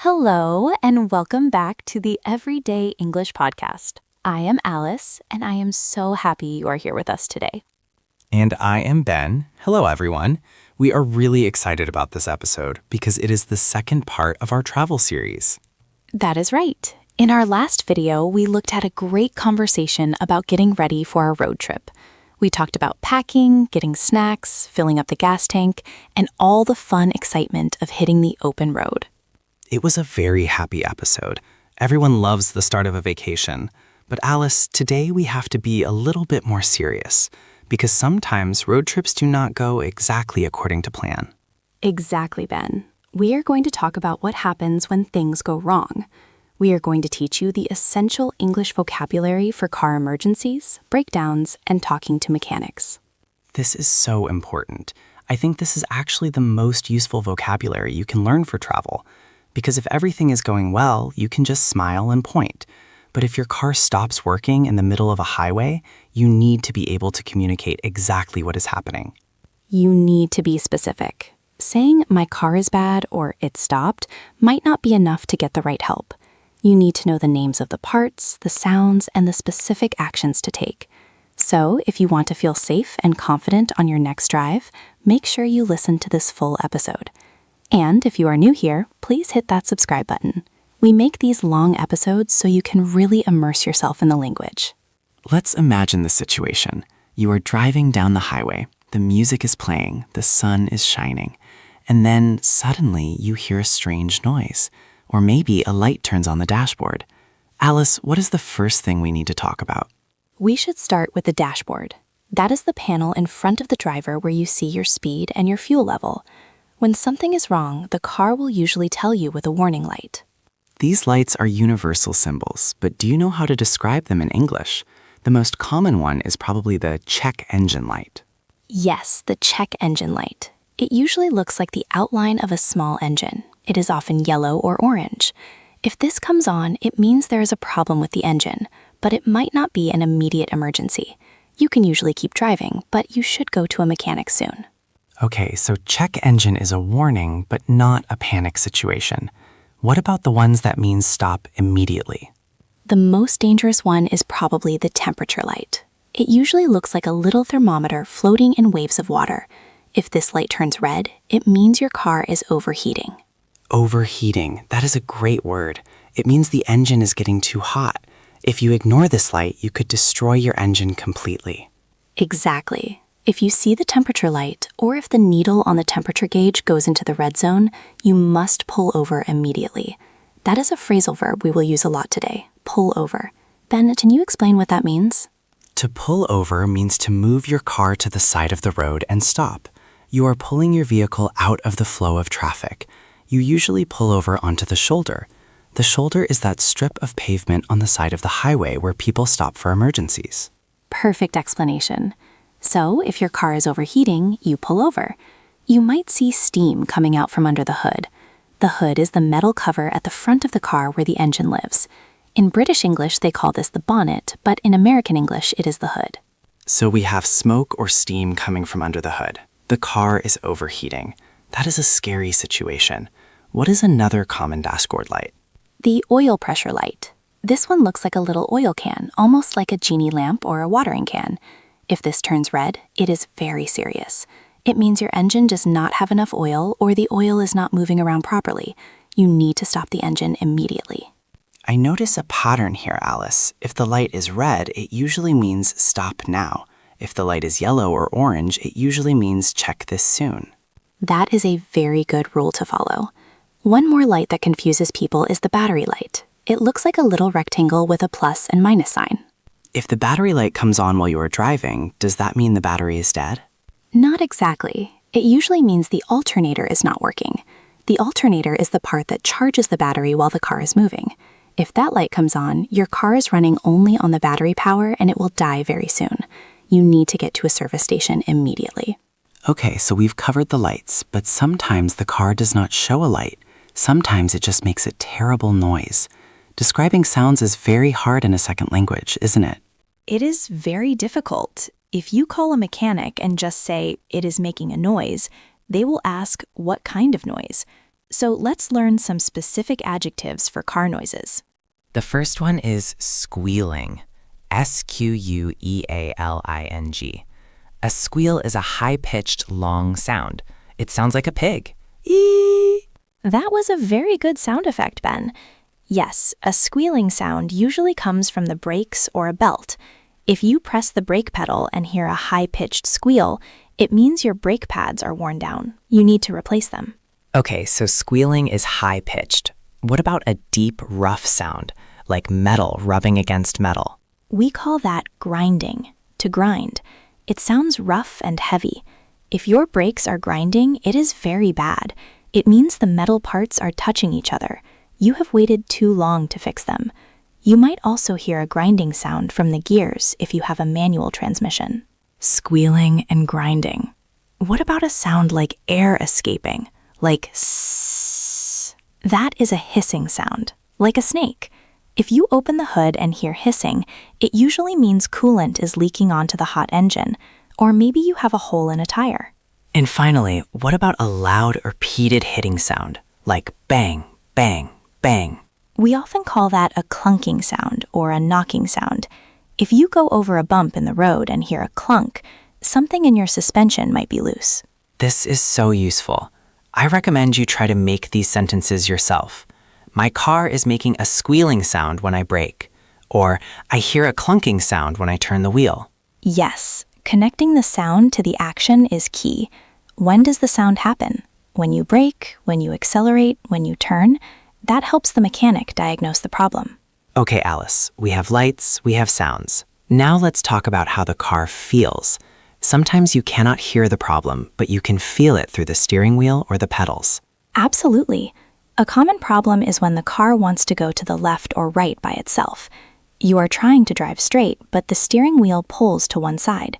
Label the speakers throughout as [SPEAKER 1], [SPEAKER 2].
[SPEAKER 1] Hello, and welcome back to the Everyday English Podcast. I am Alice, and I am so happy you are here with us today.
[SPEAKER 2] And I am Ben. Hello, everyone. We are really excited about this episode because it is the second part of our travel series.
[SPEAKER 1] That is right. In our last video, we looked at a great conversation about getting ready for our road trip. We talked about packing, getting snacks, filling up the gas tank, and all the fun excitement of hitting the open road.
[SPEAKER 2] It was a very happy episode. Everyone loves the start of a vacation. But Alice, today we have to be a little bit more serious because sometimes road trips do not go exactly according to plan.
[SPEAKER 1] Exactly, Ben. We are going to talk about what happens when things go wrong. We are going to teach you the essential English vocabulary for car emergencies, breakdowns, and talking to mechanics.
[SPEAKER 2] This is so important. I think this is actually the most useful vocabulary you can learn for travel. Because if everything is going well, you can just smile and point. But if your car stops working in the middle of a highway, you need to be able to communicate exactly what is happening.
[SPEAKER 1] You need to be specific. Saying, "my car is bad" or "it stopped" might not be enough to get the right help. You need to know the names of the parts, the sounds, and the specific actions to take. So, if you want to feel safe and confident on your next drive, make sure you listen to this full episode. And if you are new here, please hit that subscribe button. We make these long episodes so you can really immerse yourself in the language.
[SPEAKER 2] Let's imagine the situation. You are driving down the highway. The music is playing. The sun is shining. And then suddenly you hear a strange noise. Or maybe a light turns on the dashboard. Alice, what is the first thing we need to talk about?
[SPEAKER 1] We should start with the dashboard. That is the panel in front of the driver where you see your speed and your fuel level. When something is wrong, the car will usually tell you with a warning light.
[SPEAKER 2] These lights are universal symbols, but do you know how to describe them in English? The most common one is probably the check engine light.
[SPEAKER 1] Yes, the check engine light. It usually looks like the outline of a small engine. It is often yellow or orange. If this comes on, it means there is a problem with the engine, but it might not be an immediate emergency. You can usually keep driving, but you should go to a mechanic soon.
[SPEAKER 2] Okay, so check engine is a warning, but not a panic situation. What about the ones that mean stop immediately?
[SPEAKER 1] The most dangerous one is probably the temperature light. It usually looks like a little thermometer floating in waves of water. If this light turns red, it means your car is overheating.
[SPEAKER 2] Overheating, that is a great word. It means the engine is getting too hot. If you ignore this light, you could destroy your engine completely.
[SPEAKER 1] Exactly. If you see the temperature light, or if the needle on the temperature gauge goes into the red zone, you must pull over immediately. That is a phrasal verb we will use a lot today, pull over. Ben, can you explain what that means?
[SPEAKER 2] To pull over means to move your car to the side of the road and stop. You are pulling your vehicle out of the flow of traffic. You usually pull over onto the shoulder. The shoulder is that strip of pavement on the side of the highway where people stop for emergencies.
[SPEAKER 1] Perfect explanation. So, if your car is overheating, you pull over. You might see steam coming out from under the hood. The hood is the metal cover at the front of the car where the engine lives. In British English, they call this the bonnet, but in American English, it is the hood.
[SPEAKER 2] So we have smoke or steam coming from under the hood. The car is overheating. That is a scary situation. What is another common dashboard light?
[SPEAKER 1] The oil pressure light. This one looks like a little oil can, almost like a genie lamp or a watering can. If this turns red, it is very serious. It means your engine does not have enough oil or the oil is not moving around properly. You need to stop the engine immediately.
[SPEAKER 2] I notice a pattern here, Alice. If the light is red, it usually means stop now. If the light is yellow or orange, it usually means check this soon.
[SPEAKER 1] That is a very good rule to follow. One more light that confuses people is the battery light. It looks like a little rectangle with a plus and minus sign.
[SPEAKER 2] If the battery light comes on while you are driving, does that mean the battery is dead?
[SPEAKER 1] Not exactly. It usually means the alternator is not working. The alternator is the part that charges the battery while the car is moving. If that light comes on, your car is running only on the battery power and it will die very soon. You need to get to a service station immediately.
[SPEAKER 2] Okay, so we've covered the lights, but sometimes the car does not show a light. Sometimes it just makes a terrible noise. Describing sounds is very hard in a second language, isn't it?
[SPEAKER 3] It is very difficult. If you call a mechanic and just say, "it is making a noise," they will ask, "what kind of noise?" So let's learn some specific adjectives for car noises.
[SPEAKER 4] The first one is squealing. S-Q-U-E-A-L-I-N-G. A squeal is a high-pitched, long sound. It sounds like a pig. Eee!
[SPEAKER 3] That was a very good sound effect, Ben. Yes, a squealing sound usually comes from the brakes or a belt. If you press the brake pedal and hear a high-pitched squeal, it means your brake pads are worn down. You need to replace them.
[SPEAKER 4] Okay, so squealing is high-pitched. What about a deep, rough sound, like metal rubbing against metal?
[SPEAKER 3] We call that grinding, to grind. It sounds rough and heavy. If your brakes are grinding, it is very bad. It means the metal parts are touching each other. You have waited too long to fix them. You might also hear a grinding sound from the gears if you have a manual transmission. Squealing and grinding. What about a sound like air escaping, like sss? That is a hissing sound, like a snake. If you open the hood and hear hissing, it usually means coolant is leaking onto the hot engine, or maybe you have a hole in a tire.
[SPEAKER 2] And finally, what about a loud, repeated hitting sound, like bang, bang, bang?
[SPEAKER 3] We often call that a clunking sound or a knocking sound. If you go over a bump in the road and hear a clunk, something in your suspension might be loose.
[SPEAKER 2] This is so useful. I recommend you try to make these sentences yourself. My car is making a squealing sound when I brake, or I hear a clunking sound when I turn the wheel.
[SPEAKER 3] Yes, connecting the sound to the action is key. When does the sound happen? When you brake, when you accelerate, when you turn? That helps the mechanic diagnose the problem.
[SPEAKER 2] Okay, Alice, we have lights, we have sounds. Now let's talk about how the car feels. Sometimes you cannot hear the problem, but you can feel it through the steering wheel or the pedals.
[SPEAKER 3] Absolutely. A common problem is when the car wants to go to the left or right by itself. You are trying to drive straight, but the steering wheel pulls to one side.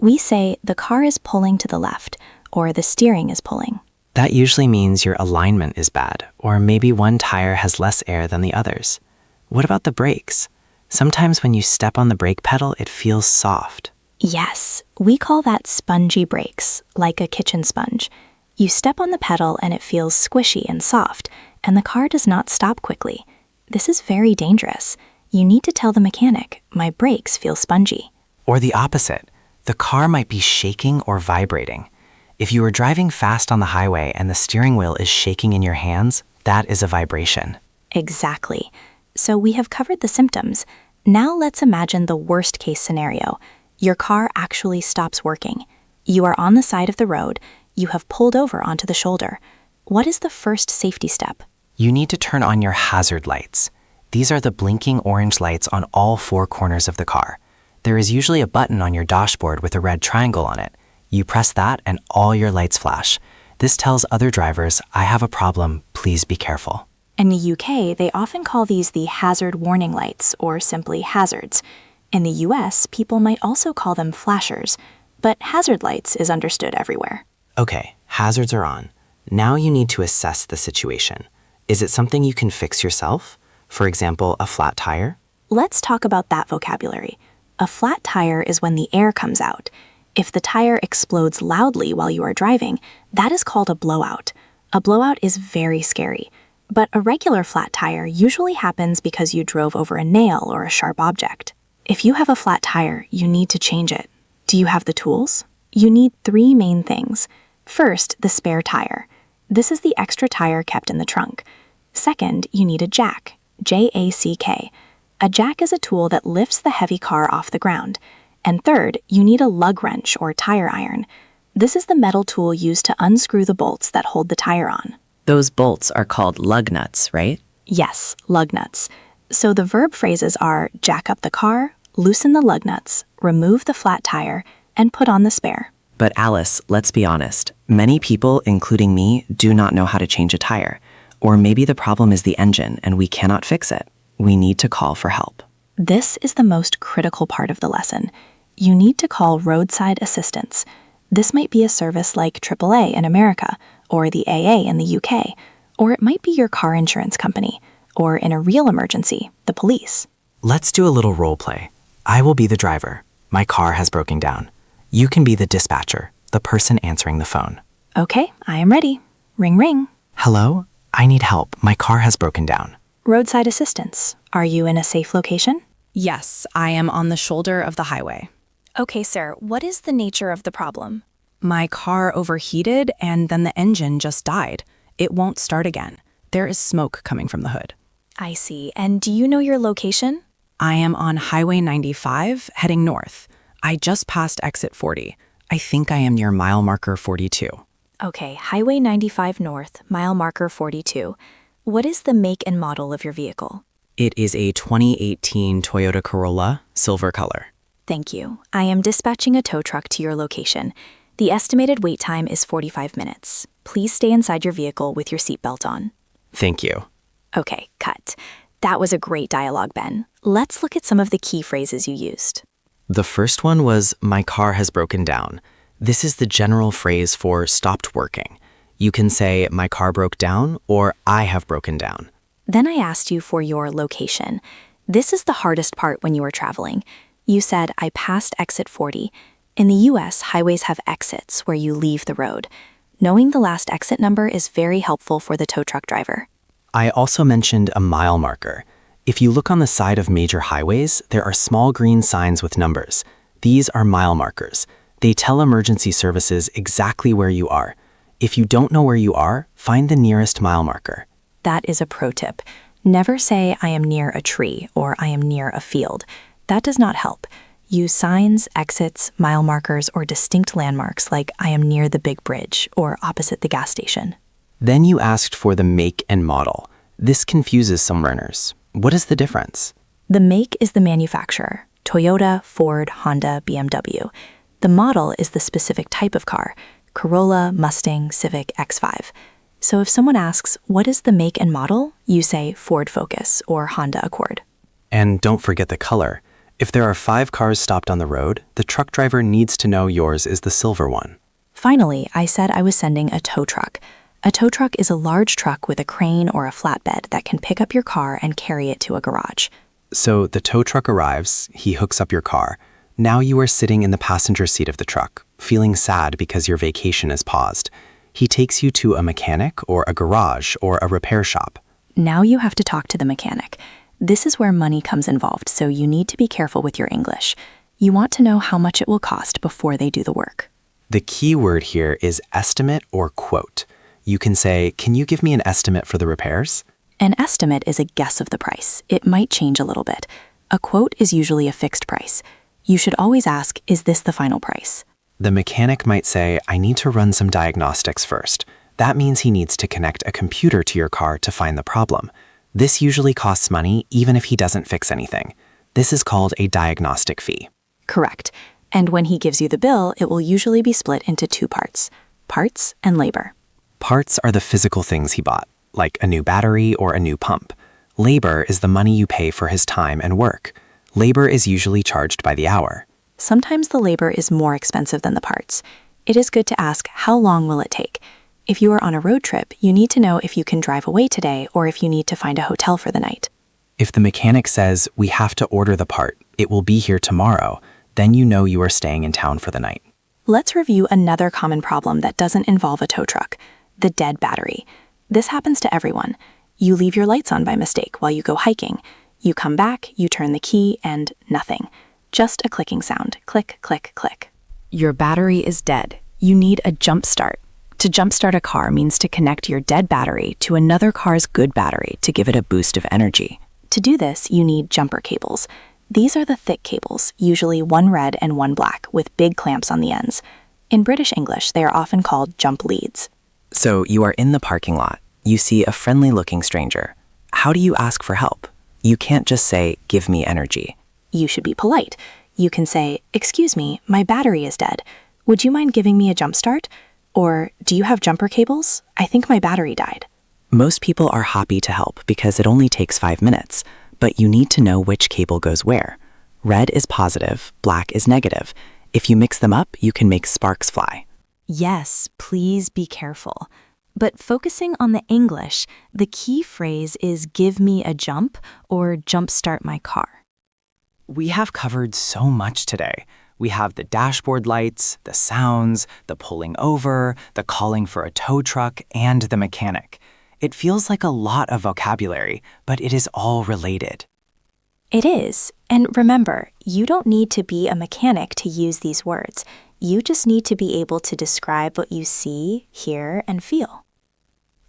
[SPEAKER 3] We say the car is pulling to the left, or the steering is pulling.
[SPEAKER 2] That usually means your alignment is bad, or maybe one tire has less air than the others. What about the brakes? Sometimes when you step on the brake pedal, it feels soft.
[SPEAKER 3] Yes, we call that spongy brakes, like a kitchen sponge. You step on the pedal and it feels squishy and soft, and the car does not stop quickly. This is very dangerous. You need to tell the mechanic, my brakes feel spongy.
[SPEAKER 2] Or the opposite. The car might be shaking or vibrating. If you are driving fast on the highway and the steering wheel is shaking in your hands, that is a vibration.
[SPEAKER 3] Exactly. So we have covered the symptoms. Now let's imagine the worst case scenario. Your car actually stops working. You are on the side of the road. You have pulled over onto the shoulder. What is the first safety step?
[SPEAKER 2] You need to turn on your hazard lights. These are the blinking orange lights on all four corners of the car. There is usually a button on your dashboard with a red triangle on it. You press that and all your lights flash. This tells other drivers, I have a problem, please be careful.
[SPEAKER 3] In the UK, they often call these the hazard warning lights, or simply hazards. In the US, people might also call them flashers, but hazard lights is understood everywhere.
[SPEAKER 2] Okay, hazards are on. Now you need to assess the situation. Is it something you can fix yourself? For example, a flat tire?
[SPEAKER 3] Let's talk about that vocabulary. A flat tire is when the air comes out. If the tire explodes loudly while you are driving, that is called a blowout. A blowout is very scary. But a regular flat tire usually happens because you drove over a nail or a sharp object. If you have a flat tire, you need to change it. Do you have the tools? You need 3 main things. First, the spare tire. This is the extra tire kept in the trunk. Second, you need a jack, J-A-C-K. A jack is a tool that lifts the heavy car off the ground. And third, you need a lug wrench or tire iron. This is the metal tool used to unscrew the bolts that hold the tire on.
[SPEAKER 4] Those bolts are called lug nuts, right?
[SPEAKER 3] Yes, lug nuts. So the verb phrases are jack up the car, loosen the lug nuts, remove the flat tire, and put on the spare.
[SPEAKER 4] But Alice, let's be honest. Many people, including me, do not know how to change a tire. Or maybe the problem is the engine and we cannot fix it. We need to call for help.
[SPEAKER 3] This is the most critical part of the lesson. You need to call roadside assistance. This might be a service like AAA in America, or the AA in the UK, or it might be your car insurance company, or in a real emergency, the police.
[SPEAKER 2] Let's do a little role play. I will be the driver. My car has broken down. You can be the dispatcher, the person answering the phone.
[SPEAKER 3] Okay, I am ready. Ring, ring.
[SPEAKER 2] Hello, I need help. My car has broken down.
[SPEAKER 3] Roadside assistance. Are you in a safe location?
[SPEAKER 1] Yes, I am on the shoulder of the highway.
[SPEAKER 3] Okay, sir. What is the nature of the problem?
[SPEAKER 1] My car overheated and then the engine just died. It won't start again. There is smoke coming from the hood.
[SPEAKER 3] I see. And do you know your location?
[SPEAKER 1] I am on Highway 95 heading north. I just passed exit 40. I think I am near mile marker 42.
[SPEAKER 3] Okay, Highway 95 North, mile marker 42. What is the make and model of your vehicle?
[SPEAKER 2] It is a 2018 Toyota Corolla, silver color.
[SPEAKER 3] Thank you. I am dispatching a tow truck to your location. The estimated wait time is 45 minutes. Please stay inside your vehicle with your seatbelt on.
[SPEAKER 2] Thank you.
[SPEAKER 3] Okay, cut. That was a great dialogue, Ben. Let's look at some of the key phrases you used.
[SPEAKER 2] The first one was, my car has broken down. This is the general phrase for stopped working. You can say, my car broke down, or I have broken down.
[SPEAKER 3] Then I asked you for your location. This is the hardest part when you are traveling. You said, I passed exit 40. In the US, highways have exits where you leave the road. Knowing the last exit number is very helpful for the tow truck driver.
[SPEAKER 2] I also mentioned a mile marker. If you look on the side of major highways, there are small green signs with numbers. These are mile markers. They tell emergency services exactly where you are. If you don't know where you are, find the nearest mile marker.
[SPEAKER 3] That is a pro tip. Never say, I am near a tree or I am near a field. That does not help. Use signs, exits, mile markers, or distinct landmarks like I am near the big bridge or opposite the gas station.
[SPEAKER 2] Then you asked for the make and model. This confuses some learners. What is the difference?
[SPEAKER 3] The make is the manufacturer, Toyota, Ford, Honda, BMW. The model is the specific type of car, Corolla, Mustang, Civic, X5. So if someone asks, what is the make and model? You say Ford Focus or Honda Accord.
[SPEAKER 2] And don't forget the color. If there are 5 cars stopped on the road, the truck driver needs to know yours is the silver one.
[SPEAKER 3] Finally, I said I was sending a tow truck. A tow truck is a large truck with a crane or a flatbed that can pick up your car and carry it to a garage.
[SPEAKER 2] So the tow truck arrives, he hooks up your car. Now you are sitting in the passenger seat of the truck, feeling sad because your vacation is paused. He takes you to a mechanic or a garage or a repair shop.
[SPEAKER 3] Now you have to talk to the mechanic. This is where money comes involved, so you need to be careful with your English. You want to know how much it will cost before they do the work.
[SPEAKER 2] The key word here is estimate or quote. You can say, can you give me an estimate for the repairs?
[SPEAKER 3] An estimate is a guess of the price. It might change a little bit. A quote is usually a fixed price. You should always ask, is this the final price?
[SPEAKER 2] The mechanic might say, I need to run some diagnostics first. That means he needs to connect a computer to your car to find the problem. This usually costs money even if he doesn't fix anything. This is called a diagnostic fee.
[SPEAKER 3] Correct. And when he gives you the bill, it will usually be split into 2 parts, parts and labor.
[SPEAKER 2] Parts are the physical things he bought, like a new battery or a new pump. Labor is the money you pay for his time and work. Labor is usually charged by the hour.
[SPEAKER 3] Sometimes the labor is more expensive than the parts. It is good to ask, how long will it take? If you are on a road trip, you need to know if you can drive away today or if you need to find a hotel for the night.
[SPEAKER 2] If the mechanic says, we have to order the part, it will be here tomorrow, then you know you are staying in town for the night.
[SPEAKER 3] Let's review another common problem that doesn't involve a tow truck, the dead battery. This happens to everyone. You leave your lights on by mistake while you go hiking. You come back, you turn the key, and nothing. Just a clicking sound. Click, click, click.
[SPEAKER 1] Your battery is dead. You need a jump start. To jumpstart a car means to connect your dead battery to another car's good battery to give it a boost of energy.
[SPEAKER 3] To do this, you need jumper cables. These are the thick cables, usually one red and one black, with big clamps on the ends. In British English, they are often called jump leads.
[SPEAKER 4] So you are in the parking lot. You see a friendly-looking stranger. How do you ask for help? You can't just say, give me energy.
[SPEAKER 3] You should be polite. You can say, excuse me, my battery is dead. Would you mind giving me a jump start? Or, do you have jumper cables? I think my battery died.
[SPEAKER 4] Most people are happy to help because it only takes 5 minutes, but you need to know which cable goes where. Red is positive, black is negative. If you mix them up, you can make sparks fly.
[SPEAKER 1] Yes, please be careful. But focusing on the English, the key phrase is give me a jump or jumpstart my car.
[SPEAKER 2] We have covered so much today. We have the dashboard lights, the sounds, the pulling over, the calling for a tow truck, and the mechanic. It feels like a lot of vocabulary, but it is all related.
[SPEAKER 3] It is. And remember, you don't need to be a mechanic to use these words. You just need to be able to describe what you see, hear, and feel.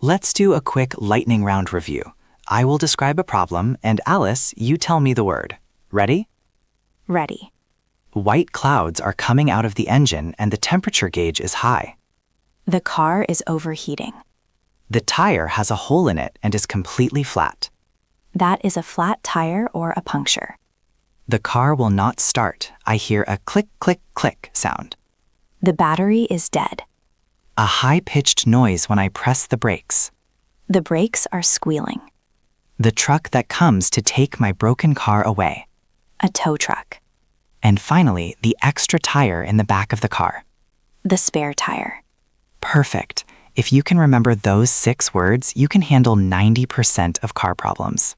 [SPEAKER 2] Let's do a quick lightning round review. I will describe a problem, and Alice, you tell me the word. Ready?
[SPEAKER 3] Ready.
[SPEAKER 2] White clouds are coming out of the engine and the temperature gauge is high.
[SPEAKER 3] The car is overheating.
[SPEAKER 2] The tire has a hole in it and is completely flat.
[SPEAKER 3] That is a flat tire or a puncture.
[SPEAKER 2] The car will not start. I hear a click, click, click sound.
[SPEAKER 3] The battery is dead.
[SPEAKER 2] A high-pitched noise when I press the brakes.
[SPEAKER 3] The brakes are squealing.
[SPEAKER 2] The truck that comes to take my broken car away.
[SPEAKER 3] A tow truck.
[SPEAKER 2] And finally, the extra tire in the back of the car.
[SPEAKER 3] The spare tire.
[SPEAKER 2] Perfect. If you can remember those 6 words, you can handle 90% of car problems.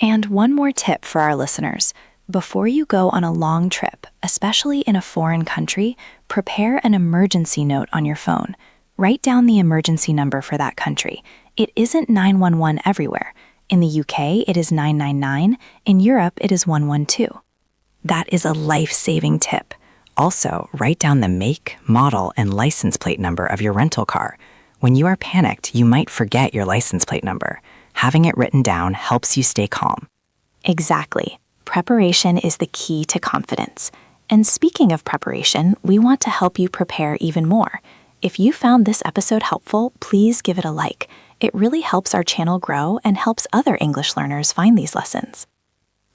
[SPEAKER 3] And one more tip for our listeners. Before you go on a long trip, especially in a foreign country, prepare an emergency note on your phone. Write down the emergency number for that country. It isn't 911 everywhere. In the UK, it is 999. In Europe, it is 112. That is a life-saving tip.
[SPEAKER 4] Also, write down the make, model, and license plate number of your rental car. When you are panicked, you might forget your license plate number. Having it written down helps you stay calm.
[SPEAKER 3] Exactly. Preparation is the key to confidence. And speaking of preparation, we want to help you prepare even more. If you found this episode helpful, please give it a like. It really helps our channel grow and helps other English learners find these lessons.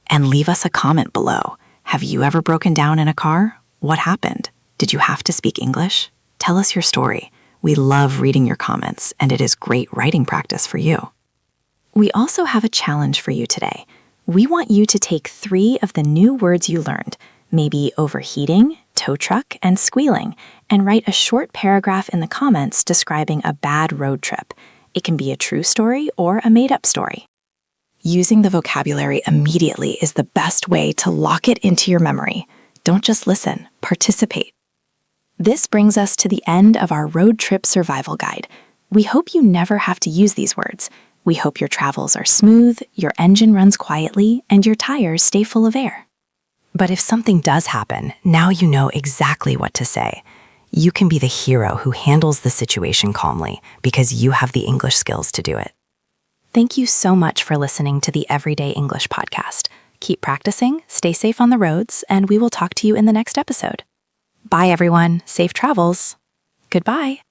[SPEAKER 4] And leave us a comment below. Have you ever broken down in a car? What happened? Did you have to speak English? Tell us your story. We love reading your comments, and it is great writing practice for you.
[SPEAKER 3] We also have a challenge for you today. We want you to take 3 of the new words you learned, maybe overheating, tow truck, and squealing, and write a short paragraph in the comments describing a bad road trip. It can be a true story or a made-up story.
[SPEAKER 4] Using the vocabulary immediately is the best way to lock it into your memory. Don't just listen, participate.
[SPEAKER 3] This brings us to the end of our road trip survival guide. We hope you never have to use these words. We hope your travels are smooth, your engine runs quietly, and your tires stay full of air.
[SPEAKER 4] But if something does happen, now you know exactly what to say. You can be the hero who handles the situation calmly because you have the English skills to do it.
[SPEAKER 3] Thank you so much for listening to the Everyday English podcast. Keep practicing, stay safe on the roads, and we will talk to you in the next episode. Bye, everyone. Safe travels. Goodbye.